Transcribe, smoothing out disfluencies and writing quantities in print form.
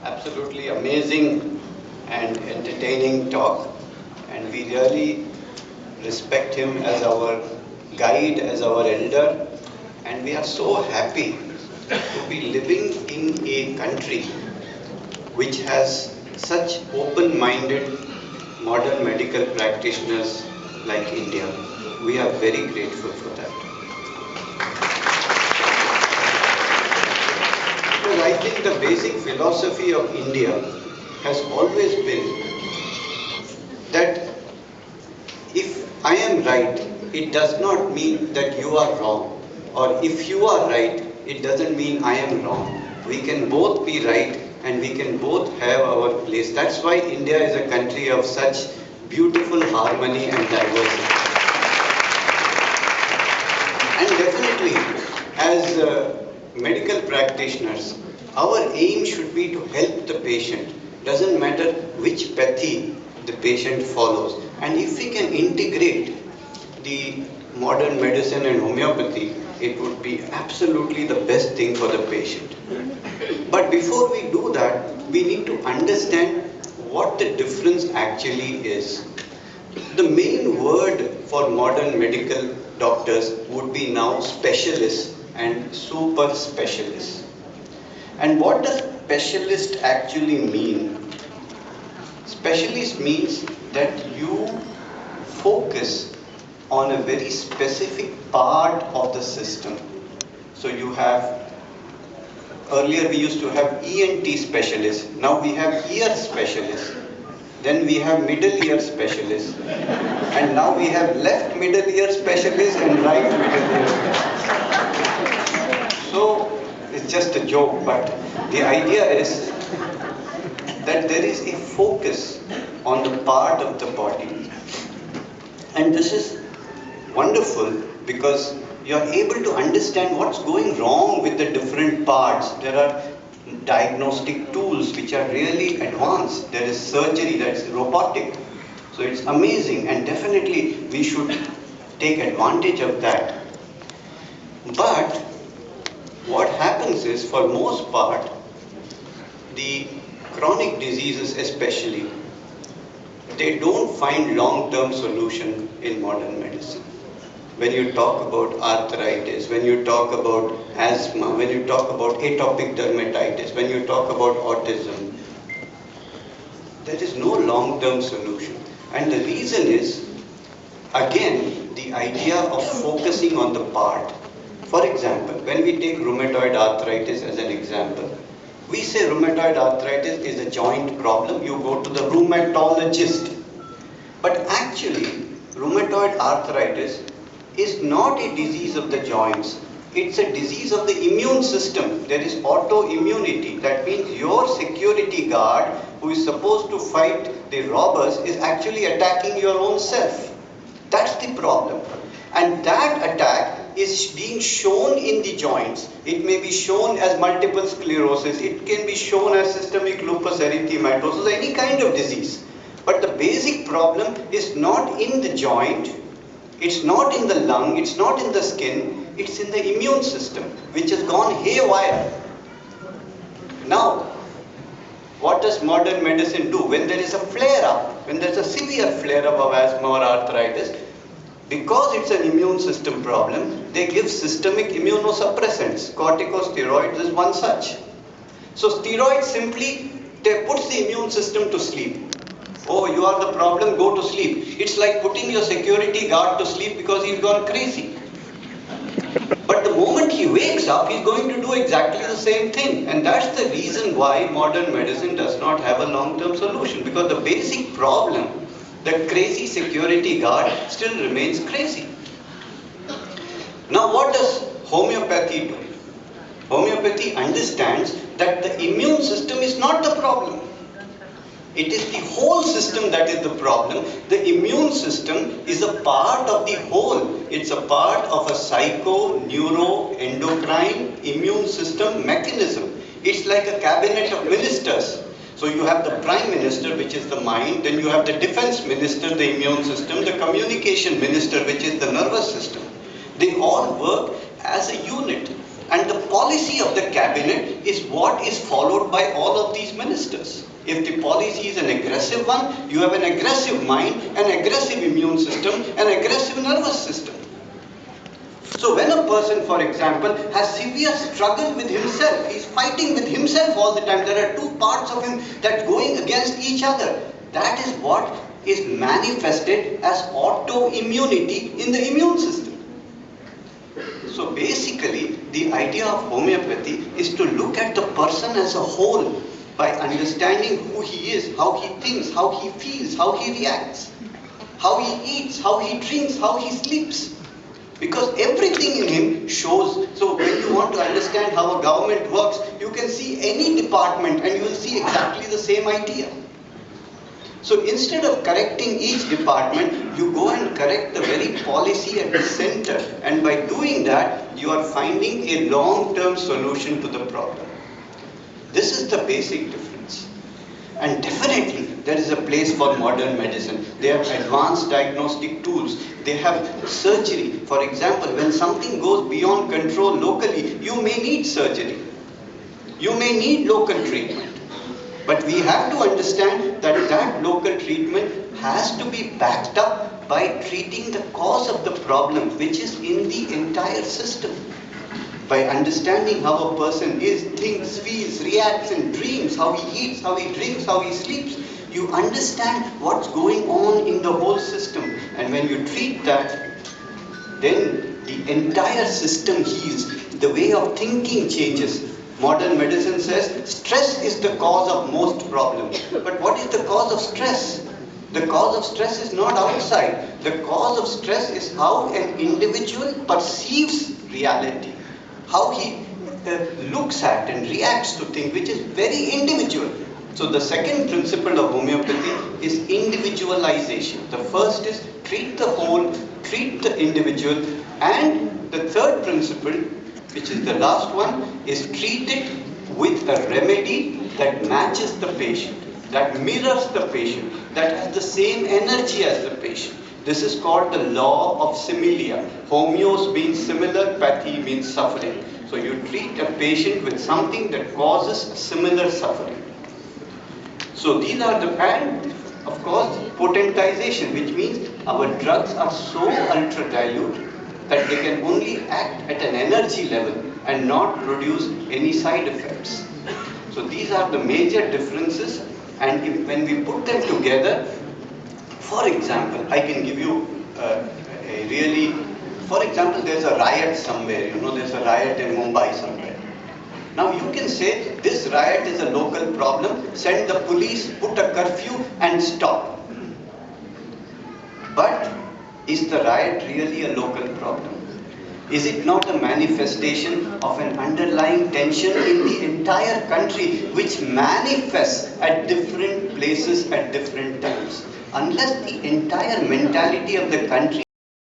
absolutely amazing and entertaining talk, and we really respect him as our guide, as our elder, and we are so happy to be living in a country which has such open-minded modern medical practitioners like India. We are very grateful for that. Because I think the basic philosophy of India has always been that if I am right, it does not mean that you are wrong. Or if you are right, it doesn't mean I am wrong. We can both be right and we can both have our place. That's why India is a country of such beautiful harmony and diversity. And definitely, as medical practitioners, our aim should be to help the patient. Doesn't matter which pathy the patient follows. And if we can integrate the modern medicine and homeopathy, it would be absolutely the best thing for the patient. But before we do that, we need to understand what the difference actually is. The main word for modern medical doctors would be now specialists and super specialists. And what does specialist actually mean? Specialist means that you focus on a very specific part of the system. So you have, earlier we used to have ENT specialists, now we have ear specialists, then we have middle ear specialists, and now we have left middle ear specialists and right middle ear specialists. So it's just a joke, but the idea is that there is a focus on the part of the body. And this is wonderful because you are able to understand what's going wrong with the different parts. There are diagnostic tools which are really advanced. There is surgery that's robotic. So it's amazing, and definitely we should take advantage of that. But what happens is, for most part, the chronic diseases especially, they don't find long-term solution in modern medicine. When you talk about arthritis, when you talk about asthma, when you talk about atopic dermatitis, when you talk about autism, there is no long-term solution. And the reason is, again, the idea of focusing on the part. For example, when we take rheumatoid arthritis as an example, we say rheumatoid arthritis is a joint problem, you go to the rheumatologist. But actually, rheumatoid arthritis is not a disease of the joints. It's a disease of the immune system. There is autoimmunity. That means your security guard, who is supposed to fight the robbers, is actually attacking your own self. That's the problem. And that attack is being shown in the joints. It may be shown as multiple sclerosis. It can be shown as systemic lupus erythematosus, any kind of disease. But the basic problem is not in the joint. It's not in the lung, it's not in the skin, it's in the immune system, which has gone haywire. Now, what does modern medicine do? When there is a flare-up, when there is a severe flare-up of asthma or arthritis, because it's an immune system problem, they give systemic immunosuppressants. Corticosteroids is one such. So steroids simply puts the immune system to sleep. Oh, you are the problem, go to sleep. It's like putting your security guard to sleep because he's gone crazy. But the moment he wakes up, he's going to do exactly the same thing. And that's the reason why modern medicine does not have a long-term solution. Because the basic problem, the crazy security guard, still remains crazy. Now, what does homeopathy do? Homeopathy understands that the immune system is not the problem. It is the whole system that is the problem. The immune system is a part of the whole. It's a part of a psycho, neuro, endocrine, immune system mechanism. It's like a cabinet of ministers. So you have the prime minister, which is the mind, then you have the defense minister, the immune system, the communication minister, which is the nervous system. They all work as a unit. And the policy of the cabinet is what is followed by all of these ministers. If the policy is an aggressive one, you have an aggressive mind, an aggressive immune system, an aggressive nervous system. So when a person, for example, has severe struggle with himself, he's fighting with himself all the time, there are two parts of him that are going against each other. That is what is manifested as autoimmunity in the immune system. So basically, the idea of homeopathy is to look at the person as a whole by understanding who he is, how he thinks, how he feels, how he reacts, how he eats, how he drinks, how he sleeps. Because everything in him shows. So when you want to understand how a government works, you can see any department and you will see exactly the same idea. So instead of correcting each department, you go and correct the very policy at the center. And by doing that, you are finding a long-term solution to the problem. This is the basic difference. And definitely, there is a place for modern medicine. They have advanced diagnostic tools. They have surgery. For example, when something goes beyond control locally, you may need surgery. You may need local treatment. But we have to understand that that local treatment has to be backed up by treating the cause of the problem, which is in the entire system. By understanding how a person is, thinks, feels, reacts and dreams, how he eats, how he drinks, how he sleeps, you understand what's going on in the whole system. And when you treat that, then the entire system heals. The way of thinking changes. Modern medicine says stress is the cause of most problems. But what is the cause of stress? The cause of stress is not outside. The cause of stress is how an individual perceives reality. How he looks at and reacts to things, which is very individual. So the second principle of homeopathy is individualization. The first is treat the whole, treat the individual. And the third principle, which is the last one, is treat it with a remedy that matches the patient, that mirrors the patient, that has the same energy as the patient. This is called the law of similia. Homeos means similar, pathy means suffering. So you treat a patient with something that causes similar suffering. So these are the, and of course, potentization, which means our drugs are so ultra dilute that they can only act at an energy level and not produce any side effects. So these are the major differences, and when we put them together, for example, I can give you a really, for example, there's a riot somewhere, there's a riot in Mumbai somewhere. Now you can say this riot is a local problem, send the police, put a curfew and stop. But is the riot really a local problem? Is it not a manifestation of an underlying tension in the entire country which manifests at different places at different times? Unless the entire mentality of the country